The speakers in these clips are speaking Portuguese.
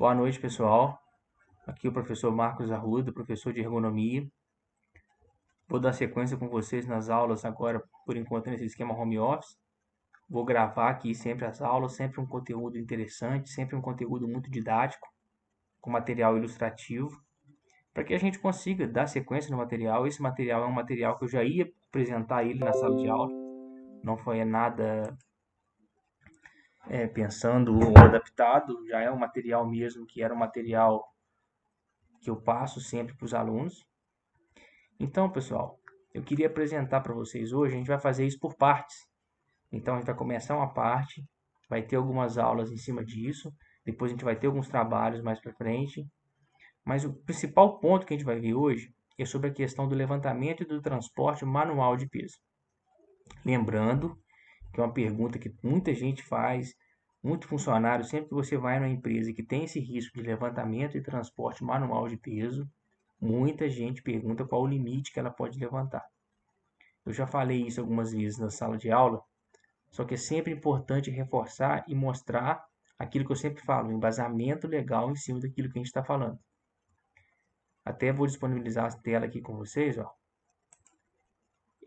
Boa noite, pessoal. Aqui é o professor Marcos Arruda, professor de ergonomia. Vou dar sequência com vocês nas aulas agora, por enquanto, nesse esquema home office. Vou gravar aqui sempre as aulas, sempre um conteúdo interessante, sempre um conteúdo muito didático, com material ilustrativo, para que a gente consiga dar sequência no material. Esse material é um material que eu já ia apresentar ele na sala de aula, não foi nada pensando ou adaptado, já é um material mesmo que era um material que eu passo sempre para os alunos. Então, pessoal, eu queria apresentar para vocês hoje, a gente vai fazer isso por partes. Então, a gente vai começar uma parte, vai ter algumas aulas em cima disso, depois a gente vai ter alguns trabalhos mais para frente. Mas o principal ponto que a gente vai ver hoje é sobre a questão do levantamento e do transporte manual de peso. Lembrando que é uma pergunta que muita gente faz, muito funcionário, sempre que você vai numa empresa que tem esse risco de levantamento e transporte manual de peso, muita gente pergunta qual o limite que ela pode levantar. Eu já falei isso algumas vezes na sala de aula, só que é sempre importante reforçar e mostrar aquilo que eu sempre falo, um embasamento legal em cima daquilo que a gente está falando. Até vou disponibilizar a tela aqui com vocês, ó.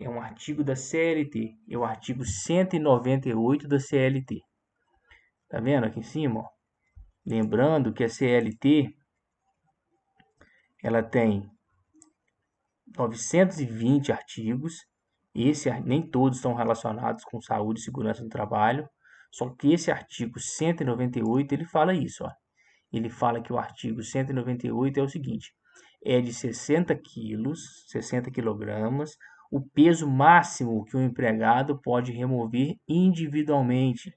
É um artigo da CLT, é o artigo 198 da CLT. Tá vendo aqui em cima, ó? Lembrando que a CLT ela tem 920 artigos. Nem todos estão relacionados com saúde e segurança do trabalho. Só que esse artigo 198 ele fala isso, ó. Ele fala que o artigo 198 é o seguinte: é de 60 quilos, 60 quilogramas, o peso máximo que o empregado pode remover individualmente,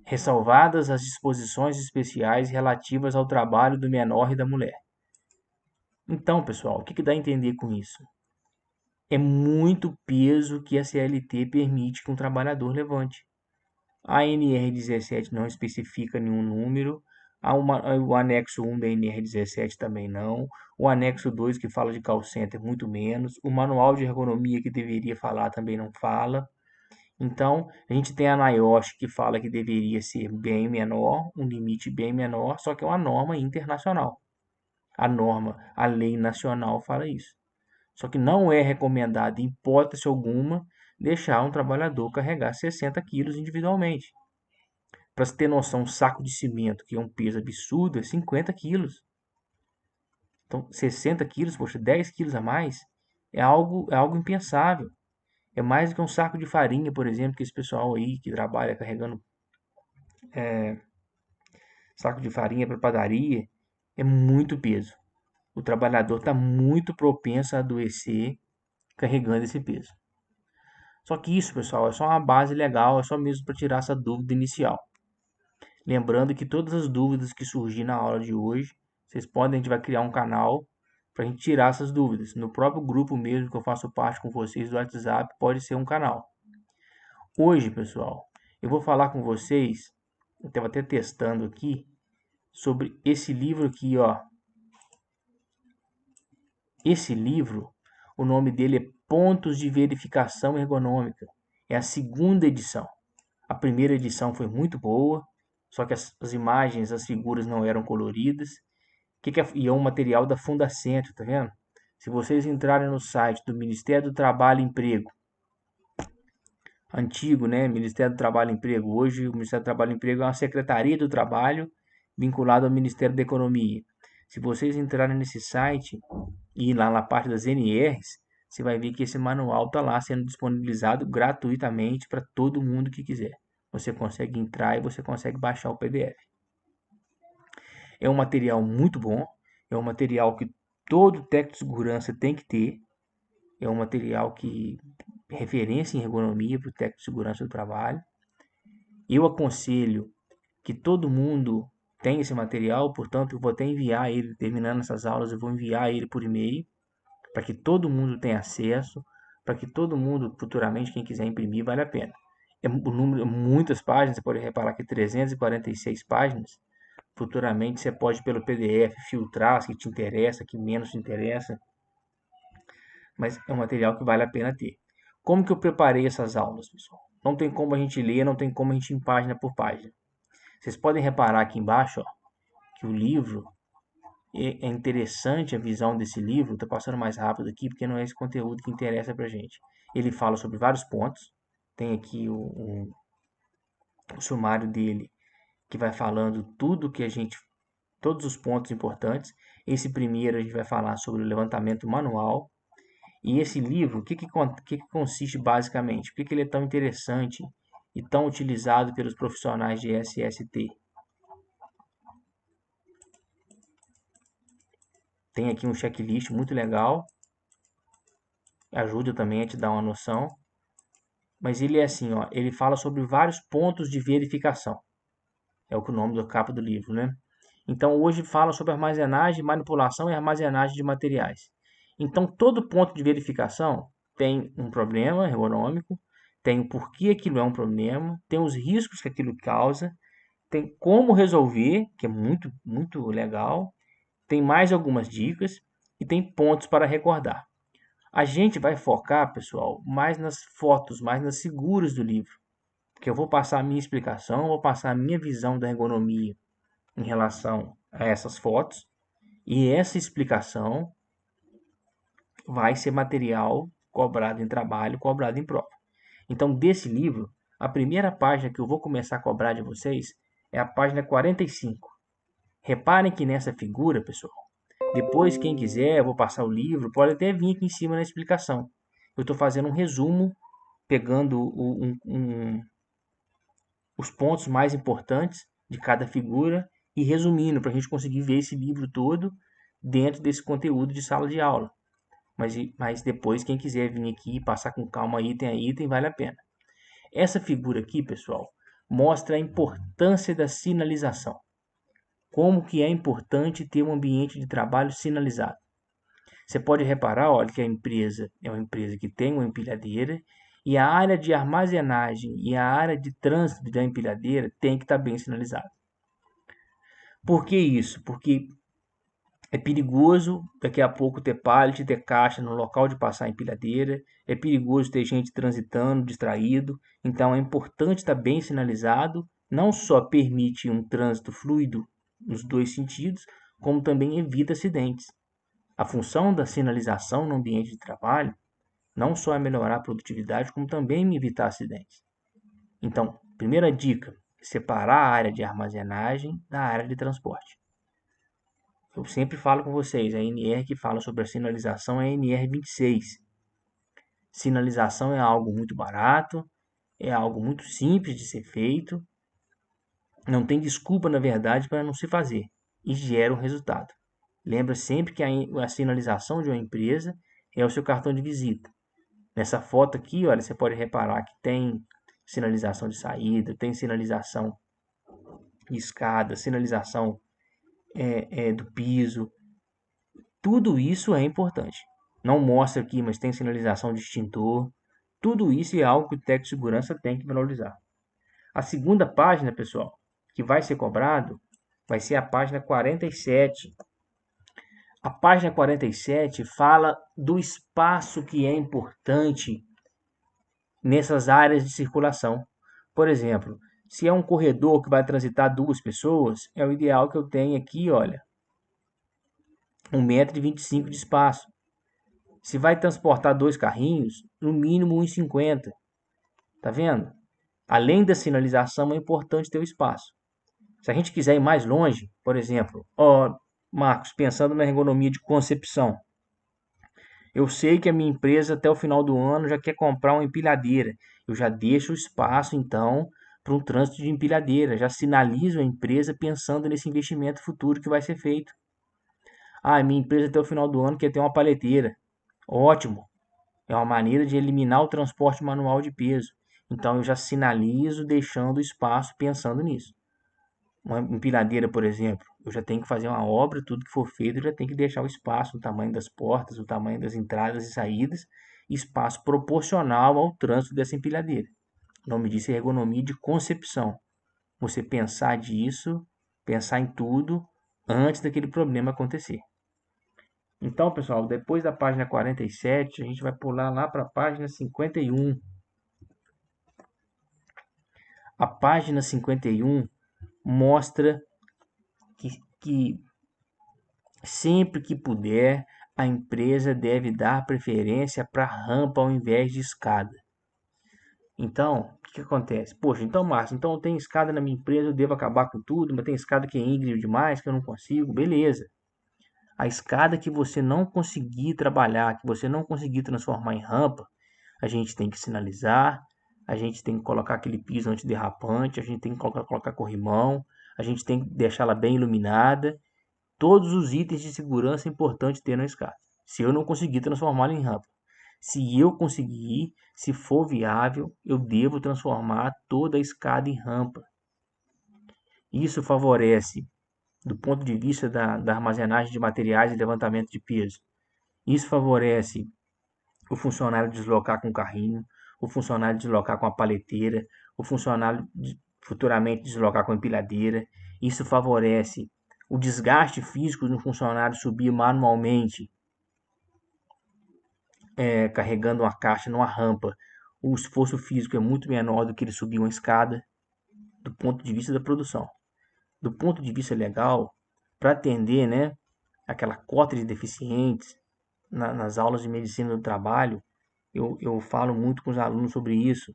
ressalvadas as disposições especiais relativas ao trabalho do menor e da mulher. Então, pessoal, o que dá a entender com isso? É muito peso que a CLT permite que um trabalhador levante. A NR17 não especifica nenhum número, o anexo 1 da NR17 também não, o anexo 2 que fala de call center muito menos, o manual de ergonomia que deveria falar também não fala. Então, a gente tem a NIOSH que fala que deveria ser bem menor, um limite bem menor, só que é uma norma internacional. A lei nacional fala isso. Só que não é recomendado, em hipótese alguma, deixar um trabalhador carregar 60 quilos individualmente. Para você ter noção, um saco de cimento, que é um peso absurdo, é 50 quilos. Então, 60 quilos, poxa, 10 quilos a mais, é algo impensável. É mais do que um saco de farinha, por exemplo, que esse pessoal aí que trabalha carregando saco de farinha para padaria, é muito peso. O trabalhador está muito propenso a adoecer carregando esse peso. Só que isso, pessoal, é só uma base legal, é só mesmo para tirar essa dúvida inicial. Lembrando que todas as dúvidas que surgirem na aula de hoje, a gente vai criar um canal para a gente tirar essas dúvidas. No próprio grupo mesmo que eu faço parte com vocês do WhatsApp, pode ser um canal. Hoje, pessoal, eu vou falar com vocês, eu estava até testando aqui, sobre esse livro aqui, ó. Esse livro, o nome dele é Pontos de Verificação Ergonômica. É a segunda edição. A primeira edição foi muito boa, só que as imagens, as figuras não eram coloridas. E é um material da Fundacentro, tá vendo? Se vocês entrarem no site do Ministério do Trabalho e Emprego, antigo, né? Ministério do Trabalho e Emprego. Hoje, o Ministério do Trabalho e Emprego é uma Secretaria do Trabalho vinculada ao Ministério da Economia. Se vocês entrarem nesse site e lá na parte das NRs, você vai ver que esse manual está lá sendo disponibilizado gratuitamente para todo mundo que quiser. Você consegue entrar e você consegue baixar o PDF. É um material muito bom, é um material que todo técnico de segurança tem que ter, é um material que é referência em ergonomia para o técnico de segurança do trabalho. Eu aconselho que todo mundo tenha esse material, portanto, eu vou até enviar ele, terminando essas aulas, eu vou enviar ele por e-mail, para que todo mundo tenha acesso, para que todo mundo, futuramente, quem quiser imprimir, vale a pena. O número, muitas páginas, você pode reparar que 346 páginas. Futuramente você pode, pelo PDF, filtrar o que te interessa, o que menos te interessa. Mas é um material que vale a pena ter. Como que eu preparei essas aulas, pessoal? Não tem como a gente ler, não tem como a gente ir página por página. Vocês podem reparar aqui embaixo, ó, que o livro é interessante a visão desse livro. Estou passando mais rápido aqui porque não é esse conteúdo que interessa para gente. Ele fala sobre vários pontos. Tem aqui o sumário dele que vai falando todos os pontos importantes. Esse primeiro a gente vai falar sobre o levantamento manual. E esse livro, o que consiste basicamente? Por que ele é tão interessante e tão utilizado pelos profissionais de SST? Tem aqui um checklist muito legal, ajuda também a te dar uma noção. Mas ele é assim, ó, ele fala sobre vários pontos de verificação. É o nome da capa do livro, né? Então hoje fala sobre armazenagem, manipulação e armazenagem de materiais. Então todo ponto de verificação tem um problema ergonômico, tem o porquê aquilo é um problema, tem os riscos que aquilo causa, tem como resolver, que é muito legal, tem mais algumas dicas e tem pontos para recordar. A gente vai focar, pessoal, mais nas fotos, mais nas figuras do livro, porque eu vou passar a minha explicação, vou passar a minha visão da ergonomia em relação a essas fotos, e essa explicação vai ser material cobrado em trabalho, cobrado em prova. Então, desse livro, a primeira página que eu vou começar a cobrar de vocês é a página 45. Reparem que nessa figura, pessoal, depois, quem quiser, eu vou passar o livro, pode até vir aqui em cima na explicação. Eu estou fazendo um resumo, pegando os pontos mais importantes de cada figura e resumindo, para a gente conseguir ver esse livro todo dentro desse conteúdo de sala de aula. Mas depois, quem quiser vir aqui e passar com calma item a item, vale a pena. Essa figura aqui, pessoal, mostra a importância da sinalização. Como que é importante ter um ambiente de trabalho sinalizado. Você pode reparar, olha, que a empresa é uma empresa que tem uma empilhadeira e a área de armazenagem e a área de trânsito da empilhadeira tem que estar bem sinalizada. Por que isso? Porque é perigoso daqui a pouco ter pallet, ter caixa no local de passar a empilhadeira, é perigoso ter gente transitando, distraído, então é importante estar bem sinalizado, não só permite um trânsito fluido nos dois sentidos, como também evita acidentes. A função da sinalização no ambiente de trabalho não só é melhorar a produtividade, como também evitar acidentes. Então, primeira dica, separar a área de armazenagem da área de transporte. Eu sempre falo com vocês, a NR que fala sobre a sinalização é a NR 26. Sinalização é algo muito barato, é algo muito simples de ser feito, não tem desculpa, na verdade, para não se fazer e gera um resultado. Lembra sempre que a sinalização de uma empresa é o seu cartão de visita. Nessa foto aqui, olha, você pode reparar que tem sinalização de saída, tem sinalização de escada, sinalização do piso. Tudo isso é importante. Não mostra aqui, mas tem sinalização de extintor. Tudo isso é algo que o técnico de segurança tem que valorizar. A segunda página, pessoal, que vai ser cobrado, vai ser a página 47. A página 47 fala do espaço que é importante nessas áreas de circulação. Por exemplo, se é um corredor que vai transitar duas pessoas, é o ideal que eu tenha aqui, olha, 1,25 m de espaço. Se vai transportar dois carrinhos, no mínimo 1,50 m. Tá vendo? Além da sinalização, é importante ter o espaço. Se a gente quiser ir mais longe, por exemplo, Marcos, pensando na ergonomia de concepção, eu sei que a minha empresa até o final do ano já quer comprar uma empilhadeira. Eu já deixo o espaço, então, para um trânsito de empilhadeira. Já sinalizo a empresa pensando nesse investimento futuro que vai ser feito. Minha empresa até o final do ano quer ter uma paleteira. Ótimo. É uma maneira de eliminar o transporte manual de peso. Então, eu já sinalizo deixando o espaço pensando nisso. Uma empilhadeira, por exemplo, eu já tenho que fazer uma obra, tudo que for feito, eu já tenho que deixar o espaço, o tamanho das portas, o tamanho das entradas e saídas, espaço proporcional ao trânsito dessa empilhadeira. O nome disso é ergonomia de concepção. Você pensar disso, pensar em tudo antes daquele problema acontecer. Então, pessoal, depois da página 47, a gente vai pular lá para a página 51. A página 51 mostra que sempre que puder, a empresa deve dar preferência para rampa ao invés de escada. Então, o que acontece? Poxa, então, Márcio, então tem escada na minha empresa, eu devo acabar com tudo, mas tem escada que é íngreme demais, que eu não consigo, beleza. A escada que você não conseguir trabalhar, que você não conseguir transformar em rampa, a gente tem que sinalizar, a gente tem que colocar aquele piso antiderrapante, a gente tem que colocar corrimão, a gente tem que deixá-la bem iluminada. Todos os itens de segurança é importante ter na escada. Se eu não conseguir transformá-la em rampa. Se eu conseguir, se for viável, eu devo transformar toda a escada em rampa. Isso favorece, do ponto de vista da armazenagem de materiais e levantamento de peso. Isso favorece o funcionário deslocar com o carrinho, o funcionário deslocar com a paleteira, o funcionário futuramente deslocar com a empilhadeira. Isso favorece o desgaste físico do funcionário subir manualmente, carregando uma caixa numa rampa. O esforço físico é muito menor do que ele subir uma escada, do ponto de vista da produção. Do ponto de vista legal, para atender, né, aquela cota de deficientes nas aulas de medicina do trabalho, eu falo muito com os alunos sobre isso,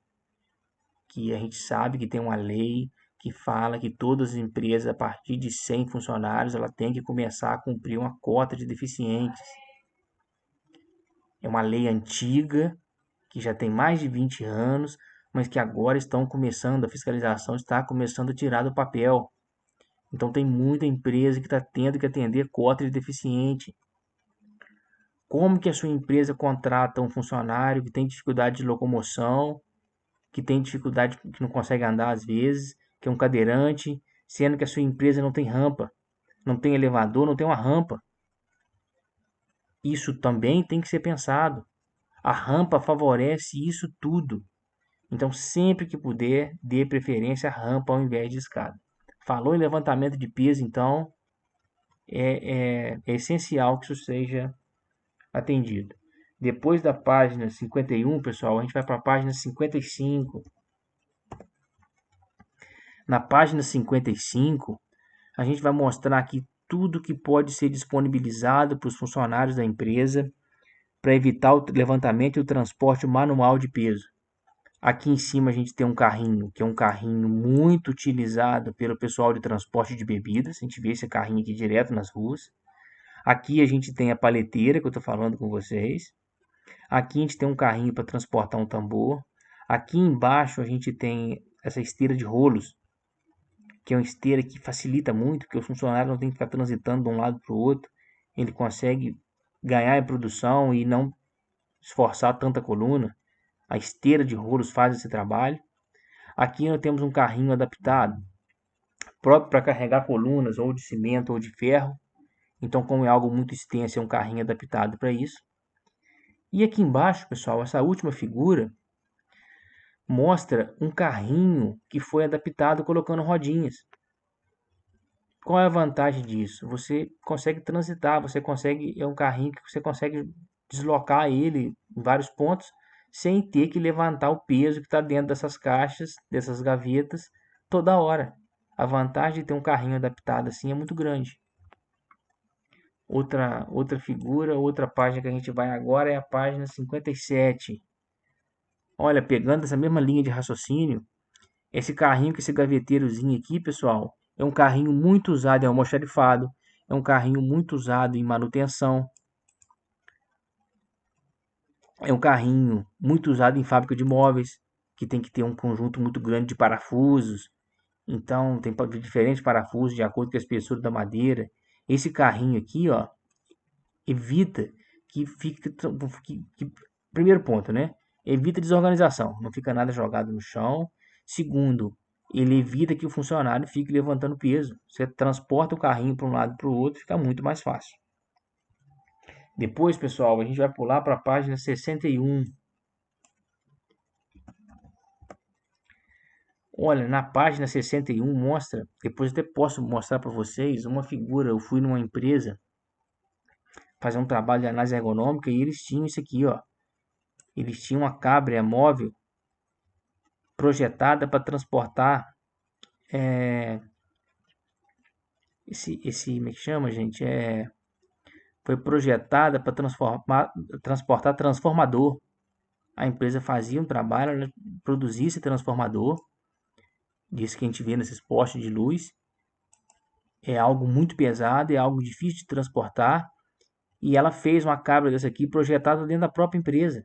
que a gente sabe que tem uma lei que fala que todas as empresas, a partir de 100 funcionários, ela tem que começar a cumprir uma cota de deficientes. É uma lei antiga, que já tem mais de 20 anos, mas que agora estão começando, a fiscalização está começando a tirar do papel. Então tem muita empresa que está tendo que atender cota de deficiente. Como que a sua empresa contrata um funcionário que tem dificuldade de locomoção, que tem dificuldade, que não consegue andar às vezes, que é um cadeirante, sendo que a sua empresa não tem rampa, não tem elevador, não tem uma rampa? Isso também tem que ser pensado. A rampa favorece isso tudo. Então, sempre que puder, dê preferência à rampa ao invés de escada. Falou em levantamento de peso, então é essencial que isso seja atendido. Depois da página 51, pessoal, a gente vai para a página 55. Na página 55, a gente vai mostrar aqui tudo que pode ser disponibilizado para os funcionários da empresa para evitar o levantamento e o transporte manual de peso. Aqui em cima a gente tem um carrinho, que é um carrinho muito utilizado pelo pessoal de transporte de bebidas. A gente vê esse carrinho aqui direto nas ruas. Aqui a gente tem a paleteira que eu estou falando com vocês. Aqui a gente tem um carrinho para transportar um tambor. Aqui embaixo a gente tem essa esteira de rolos, que é uma esteira que facilita muito, porque o funcionário não tem que ficar transitando de um lado para o outro. Ele consegue ganhar em produção e não esforçar tanta coluna. A esteira de rolos faz esse trabalho. Aqui nós temos um carrinho adaptado, próprio para carregar colunas ou de cimento ou de ferro. Então, como é algo muito extenso, é um carrinho adaptado para isso. E aqui embaixo, pessoal, essa última figura mostra um carrinho que foi adaptado colocando rodinhas. Qual é a vantagem disso? Você consegue transitar, é um carrinho que você consegue deslocar ele em vários pontos sem ter que levantar o peso que está dentro dessas caixas, dessas gavetas, toda hora. A vantagem de ter um carrinho adaptado assim é muito grande. Outra figura, outra página que a gente vai agora é a página 57. Olha, pegando essa mesma linha de raciocínio, esse carrinho com esse gaveteirozinho aqui, pessoal, é um carrinho muito usado em almoxarifado, é um carrinho muito usado em manutenção, é um carrinho muito usado em fábrica de móveis, que tem que ter um conjunto muito grande de parafusos. Então, tem diferentes parafusos de acordo com a espessura da madeira. Esse carrinho aqui, ó, evita que fique... primeiro ponto, né? Evita desorganização. Não fica nada jogado no chão. Segundo, ele evita que o funcionário fique levantando peso. Você transporta o carrinho para um lado e para o outro, fica muito mais fácil. Depois, pessoal, a gente vai pular para a página 61. Olha, na página 61 mostra, depois até posso mostrar para vocês uma figura. Eu fui numa empresa fazer um trabalho de análise ergonômica e eles tinham isso aqui, ó. Eles tinham uma cabra móvel projetada para transportar como é que chama, gente? Foi projetada para transportar transformador. A empresa fazia um trabalho, ela produzia esse transformador, disso que a gente vê nesses postes de luz. É algo muito pesado, é algo difícil de transportar. E ela fez uma cabra dessa aqui projetada dentro da própria empresa.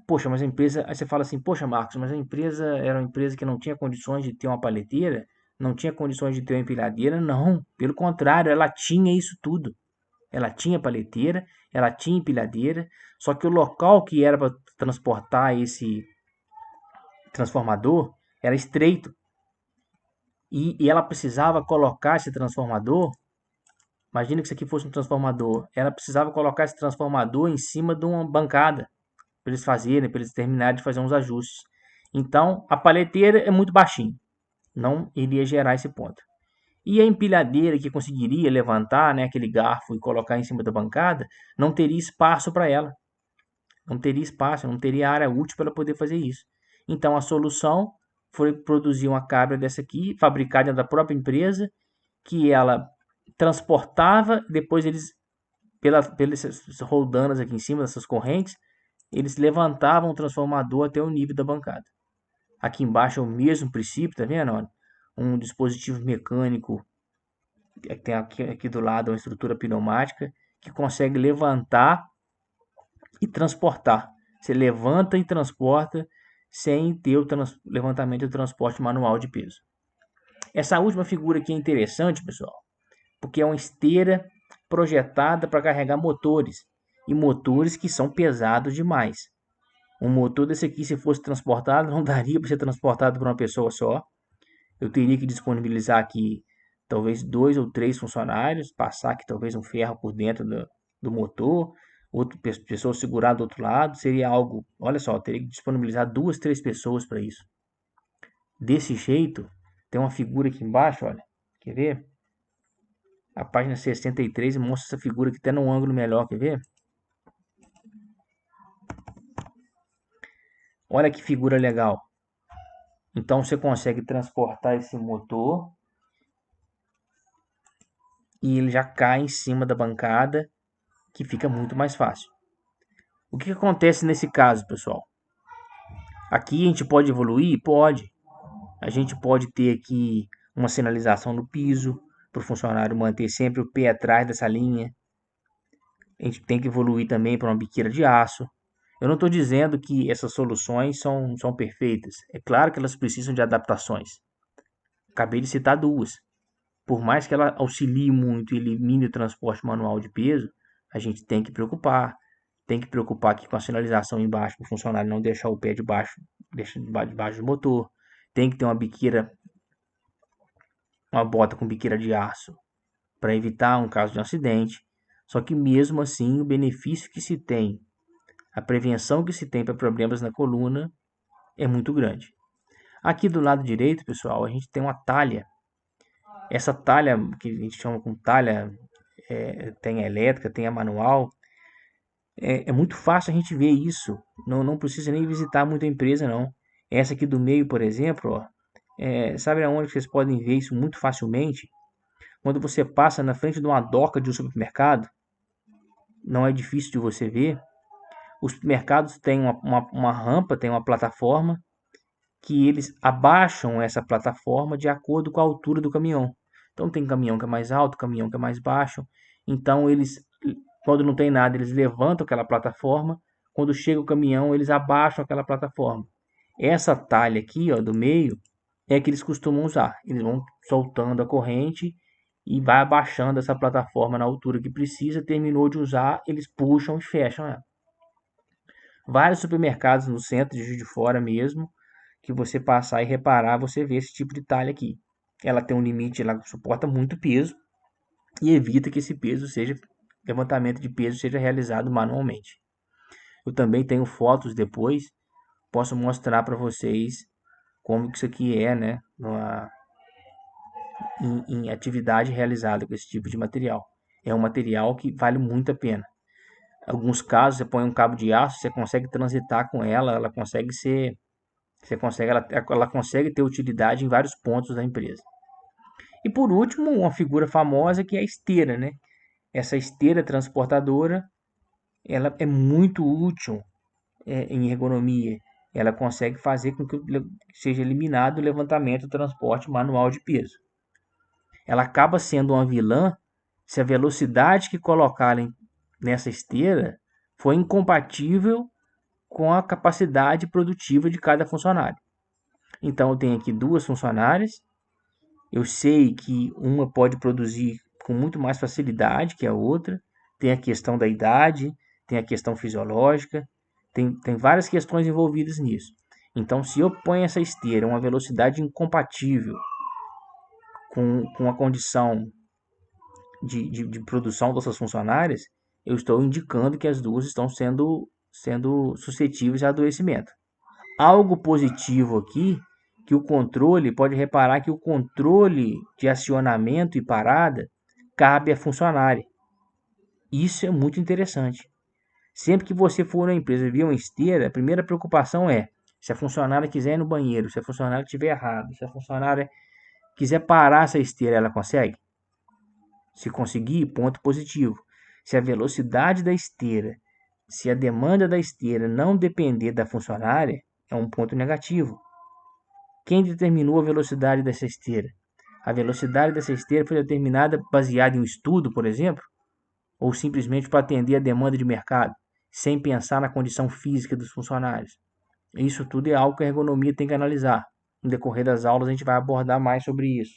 Poxa, mas a empresa. Aí você fala assim, poxa, Marcos, mas a empresa era uma empresa que não tinha condições de ter uma paleteira, não tinha condições de ter uma empilhadeira. Não, pelo contrário, ela tinha isso tudo. Ela tinha paleteira, ela tinha empilhadeira, só que o local que era para transportar esse transformador era estreito. E ela precisava colocar esse transformador. Imagina que isso aqui fosse um transformador. Ela precisava colocar esse transformador em cima de uma bancada para eles fazerem, para eles terminarem de fazer uns ajustes. Então, a paleteira é muito baixinho, não iria gerar esse ponto. E a empilhadeira que conseguiria levantar, né, aquele garfo e colocar em cima da bancada, não teria espaço para ela. Não teria espaço, não teria área útil para ela poder fazer isso. Então, a solução foi produzir uma cabra dessa aqui, fabricada da própria empresa, que ela transportava, depois eles, pelas roldanas aqui em cima, dessas correntes, eles levantavam o transformador até o nível da bancada. Aqui embaixo é o mesmo princípio, tá vendo? Olha, um dispositivo mecânico, tem aqui do lado uma estrutura pneumática, que consegue levantar e transportar. Você levanta e transporta sem ter o levantamento e o transporte manual de peso. Essa última figura aqui é interessante, pessoal, porque é uma esteira projetada para carregar motores, e motores que são pesados demais. Um motor desse aqui, se fosse transportado, não daria para ser transportado por uma pessoa só. Eu teria que disponibilizar aqui talvez 2 ou 3 funcionários, passar aqui talvez um ferro por dentro do motor, outra pessoa segurar do outro lado, seria algo, olha só, eu teria que disponibilizar 2, 3 pessoas para isso. Desse jeito, tem uma figura aqui embaixo, olha, quer ver? A página 63 mostra essa figura aqui até num ângulo melhor, quer ver? Olha que figura legal. Então você consegue transportar esse motor e ele já cai em cima da bancada, que fica muito mais fácil. O que acontece nesse caso, pessoal? Aqui a gente pode evoluir? Pode. A gente pode ter aqui uma sinalização no piso, para o funcionário manter sempre o pé atrás dessa linha. A gente tem que evoluir também para uma biqueira de aço. Eu não estou dizendo que essas soluções são perfeitas. É claro que elas precisam de adaptações. Acabei de citar duas. Por mais que ela auxilie muito e elimine o transporte manual de peso, a gente tem que preocupar. Tem que preocupar aqui com a sinalização embaixo, para o funcionário não deixar o pé debaixo do motor. Tem que ter uma biqueira, uma bota com biqueira de aço, para evitar um caso de um acidente. Só que mesmo assim, o benefício que se tem, a prevenção que se tem para problemas na coluna é muito grande. Aqui do lado direito, pessoal, a gente tem uma talha. Essa talha, que a gente chama com talha, tem a elétrica, tem a manual. É muito fácil a gente ver isso. Não precisa nem visitar muita empresa, não. Essa aqui do meio, por exemplo, ó, sabe aonde vocês podem ver isso muito facilmente? Quando você passa na frente de uma doca de um supermercado, não é difícil de você ver. Os supermercados têm uma rampa, tem uma plataforma, que eles abaixam essa plataforma de acordo com a altura do caminhão. Então tem caminhão que é mais alto, caminhão que é mais baixo. Então eles, quando não tem nada, eles levantam aquela plataforma. Quando chega o caminhão, eles abaixam aquela plataforma. Essa talha aqui, ó, do meio, é a que eles costumam usar. Eles vão soltando a corrente e vai abaixando essa plataforma na altura que precisa. Terminou de usar, eles puxam e fecham ela. Vários supermercados no centro de Juiz de Fora mesmo, que você passar e reparar, você vê esse tipo de talha aqui. Ela tem um limite, ela suporta muito peso e evita que esse peso seja, levantamento de peso seja realizado manualmente. Eu também tenho fotos depois, posso mostrar para vocês como que isso aqui é, né, em atividade realizada com esse tipo de material. É um material que vale muito a pena. Em alguns casos, você põe um cabo de aço, você consegue transitar com ela, ela consegue ser, ela consegue ter utilidade em vários pontos da empresa. E por último, uma figura famosa que é a esteira, né? Essa esteira transportadora, ela é muito útil em ergonomia. Ela consegue fazer com que seja eliminado o levantamento e transporte manual de peso. Ela acaba sendo uma vilã se a velocidade que colocarem nessa esteira for incompatível com a capacidade produtiva de cada funcionário. Então eu tenho aqui duas funcionárias. Eu sei que uma pode produzir com muito mais facilidade que a outra. Tem a questão da idade, tem a questão fisiológica, tem várias questões envolvidas nisso. Então, se eu ponho essa esteira a uma velocidade incompatível com a condição de produção dessas funcionárias, eu estou indicando que as duas estão sendo suscetíveis a adoecimento. Algo positivo aqui, que o controle, pode reparar que o controle de acionamento e parada cabe à funcionária. Isso é muito interessante. Sempre que você for na empresa ver uma esteira, a primeira preocupação é se a funcionária quiser ir no banheiro, se a funcionária estiver errado, se a funcionária quiser parar essa esteira, ela consegue? Se conseguir, ponto positivo. Se a velocidade da esteira, se a demanda da esteira não depender da funcionária, é um ponto negativo. Quem determinou a velocidade dessa esteira? A velocidade dessa esteira foi determinada baseada em um estudo, por exemplo, ou simplesmente para atender a demanda de mercado, sem pensar na condição física dos funcionários. Isso tudo é algo que a ergonomia tem que analisar. No decorrer das aulas a gente vai abordar mais sobre isso.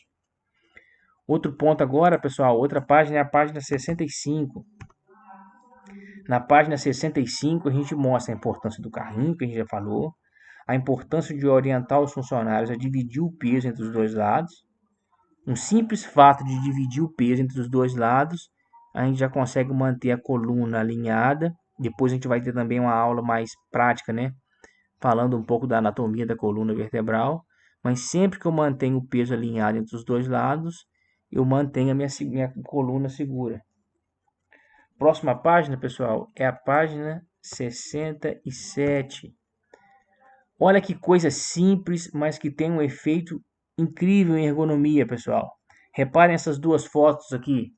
Outro ponto agora, pessoal, outra página é a página 65. Na página 65 a gente mostra a importância do carrinho, que a gente já falou, a importância de orientar os funcionários a dividir o peso entre os dois lados. Um simples fato de dividir o peso entre os dois lados, a gente já consegue manter a coluna alinhada. Depois a gente vai ter também uma aula mais prática, né? Falando um pouco da anatomia da coluna vertebral. Mas sempre que eu mantenho o peso alinhado entre os dois lados, eu mantenho a minha coluna segura. Próxima página, pessoal, é a página 67. Olha que coisa simples, mas que tem um efeito incrível em ergonomia, pessoal. Reparem essas duas fotos aqui.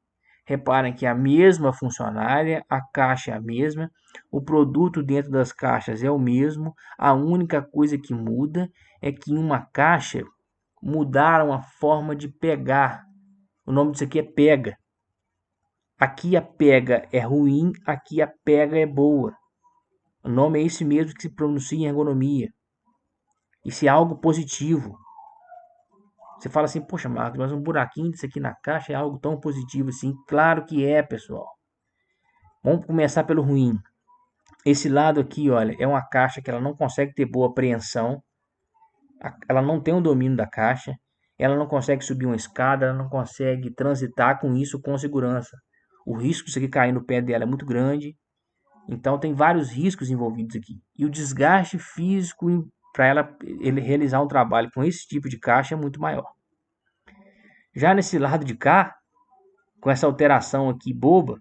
Reparem que é a mesma funcionária, a caixa é a mesma, o produto dentro das caixas é o mesmo. A única coisa que muda é que em uma caixa mudaram a forma de pegar. O nome disso aqui é pega. Aqui a pega é ruim, aqui a pega é boa. O nome é esse mesmo que se pronuncia em ergonomia. Isso é algo positivo. Você fala assim, poxa, Marcos, mas um buraquinho disso aqui na caixa é algo tão positivo assim? Claro que é, pessoal. Vamos começar pelo ruim. Esse lado aqui, olha, é uma caixa que ela não consegue ter boa apreensão. Ela não tem o domínio da caixa. Ela não consegue subir uma escada, ela não consegue transitar com isso com segurança. O risco de isso aqui cair no pé dela é muito grande. Então tem vários riscos envolvidos aqui. E o desgaste físico para ele realizar um trabalho com esse tipo de caixa é muito maior. Já nesse lado de cá, com essa alteração aqui boba,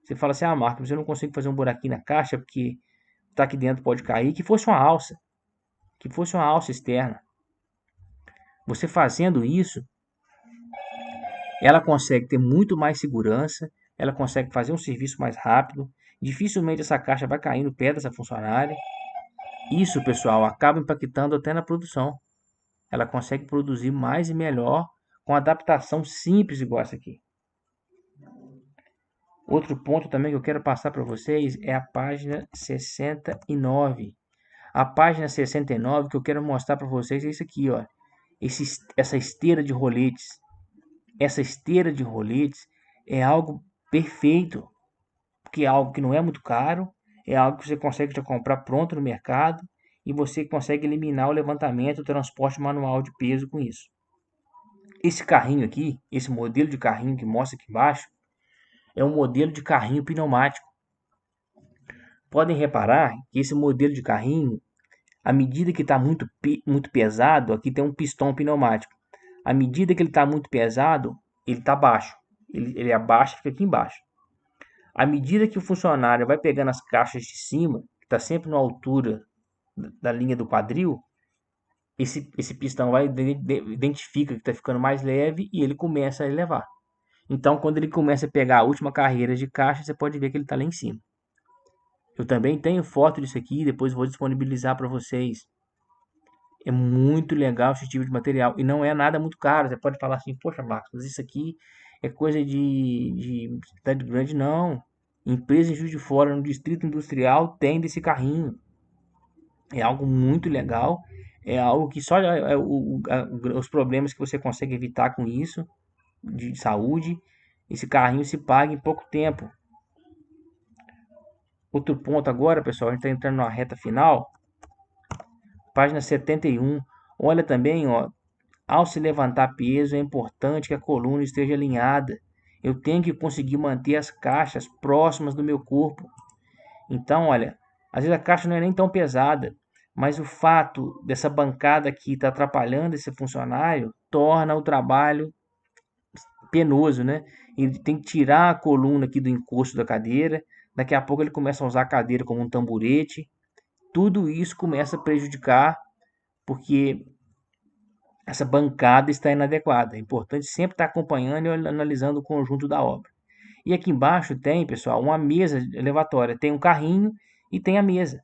você fala assim, Marcos, eu não consigo fazer um buraquinho na caixa porque tá aqui dentro pode cair, que fosse uma alça externa. Você fazendo isso, ela consegue ter muito mais segurança, ela consegue fazer um serviço mais rápido, dificilmente essa caixa vai cair no pé dessa funcionária. Isso, pessoal, acaba impactando até na produção. Ela consegue produzir mais e melhor com adaptação simples igual essa aqui. Outro ponto também que eu quero passar para vocês é a página 69. A página 69 que eu quero mostrar para vocês é isso aqui, ó. Essa esteira de roletes. Essa esteira de roletes é algo perfeito, porque é algo que não é muito caro, é algo que você consegue já comprar pronto no mercado e você consegue eliminar o levantamento, o transporte manual de peso com isso. Esse carrinho aqui, esse modelo de carrinho que mostra aqui embaixo, é um modelo de carrinho pneumático. Podem reparar que esse modelo de carrinho, à medida que está muito pesado, aqui tem um pistão pneumático. À medida que ele está muito pesado, ele está baixo. Ele abaixa e fica aqui embaixo. À medida que o funcionário vai pegando as caixas de cima, que está sempre na altura da linha do quadril, esse pistão vai identifica que está ficando mais leve e ele começa a elevar. Então, quando ele começa a pegar a última carreira de caixa, você pode ver que ele está lá em cima. Eu também tenho foto disso aqui, depois vou disponibilizar para vocês. É muito legal esse tipo de material e não é nada muito caro. Você pode falar assim, poxa, Marcos, mas isso aqui é coisa de cidade grande, não. Empresa em Juiz de Fora, no Distrito Industrial, tem desse carrinho. É algo muito legal. É algo que só os problemas que você consegue evitar com isso, de saúde, esse carrinho se paga em pouco tempo. Outro ponto agora, pessoal, a gente está entrando na reta final. Página 71. Olha também, ó, ao se levantar peso, é importante que a coluna esteja alinhada. Eu tenho que conseguir manter as caixas próximas do meu corpo. Então, olha, às vezes a caixa não é nem tão pesada, mas o fato dessa bancada aqui estar atrapalhando esse funcionário torna o trabalho penoso, né? Ele tem que tirar a coluna aqui do encosto da cadeira. Daqui a pouco ele começa a usar a cadeira como um tamborete. Tudo isso começa a prejudicar porque essa bancada está inadequada. É importante sempre estar acompanhando e analisando o conjunto da obra. E aqui embaixo tem, pessoal, uma mesa elevatória. Tem um carrinho e tem a mesa.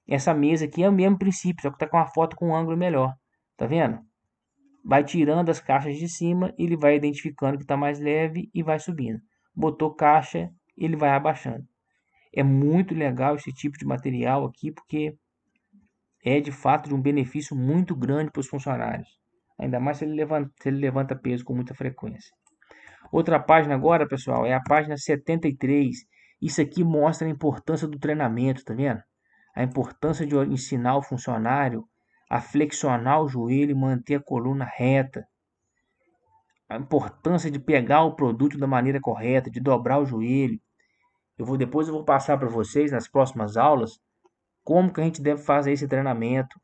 Essa mesa aqui é o mesmo princípio, só que está com uma foto com um ângulo melhor. Tá vendo? Vai tirando as caixas de cima, ele vai identificando que está mais leve e vai subindo. Botou caixa, ele vai abaixando. É muito legal esse tipo de material aqui, porque é de fato de um benefício muito grande para os funcionários. Ainda mais se ele levanta peso com muita frequência. Outra página agora, pessoal, é a página 73. Isso aqui mostra a importância do treinamento, tá vendo? A importância de ensinar o funcionário a flexionar o joelho e manter a coluna reta. A importância de pegar o produto da maneira correta, de dobrar o joelho. Depois eu vou passar para vocês nas próximas aulas como que a gente deve fazer esse treinamento,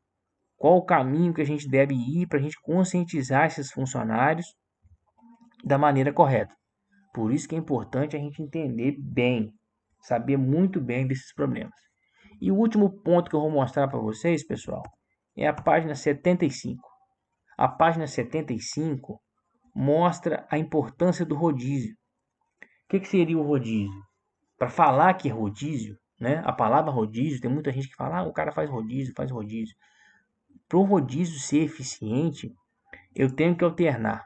qual o caminho que a gente deve ir para a gente conscientizar esses funcionários da maneira correta. Por isso que é importante a gente entender bem, saber muito bem desses problemas. E o último ponto que eu vou mostrar para vocês, pessoal, é a página 75. A página 75 mostra a importância do rodízio. O que seria o rodízio? Para falar que é rodízio, né? A palavra rodízio, tem muita gente que fala, o cara faz rodízio, faz rodízio. Para o rodízio ser eficiente, eu tenho que alternar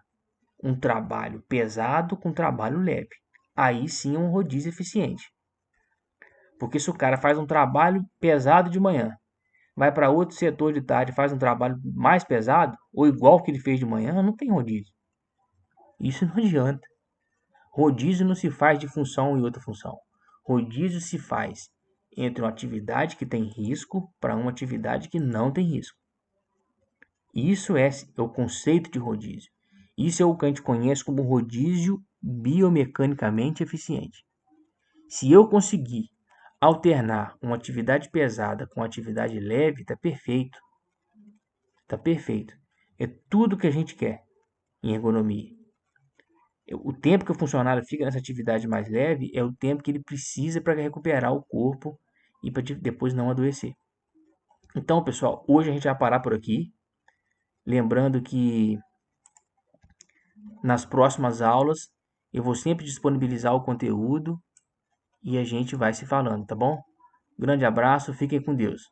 um trabalho pesado com trabalho leve. Aí sim é um rodízio eficiente. Porque se o cara faz um trabalho pesado de manhã, vai para outro setor de tarde e faz um trabalho mais pesado, ou igual que ele fez de manhã, não tem rodízio. Isso não adianta. Rodízio não se faz de função e outra função. Rodízio se faz entre uma atividade que tem risco para uma atividade que não tem risco. Isso é o conceito de rodízio. Isso é o que a gente conhece como rodízio biomecanicamente eficiente. Se eu conseguir alternar uma atividade pesada com uma atividade leve, está perfeito. Está perfeito. É tudo que a gente quer em ergonomia. O tempo que o funcionário fica nessa atividade mais leve é o tempo que ele precisa para recuperar o corpo e para depois não adoecer. Então, pessoal, hoje a gente vai parar por aqui. Lembrando que nas próximas aulas eu vou sempre disponibilizar o conteúdo e a gente vai se falando, tá bom? Grande abraço, fiquem com Deus.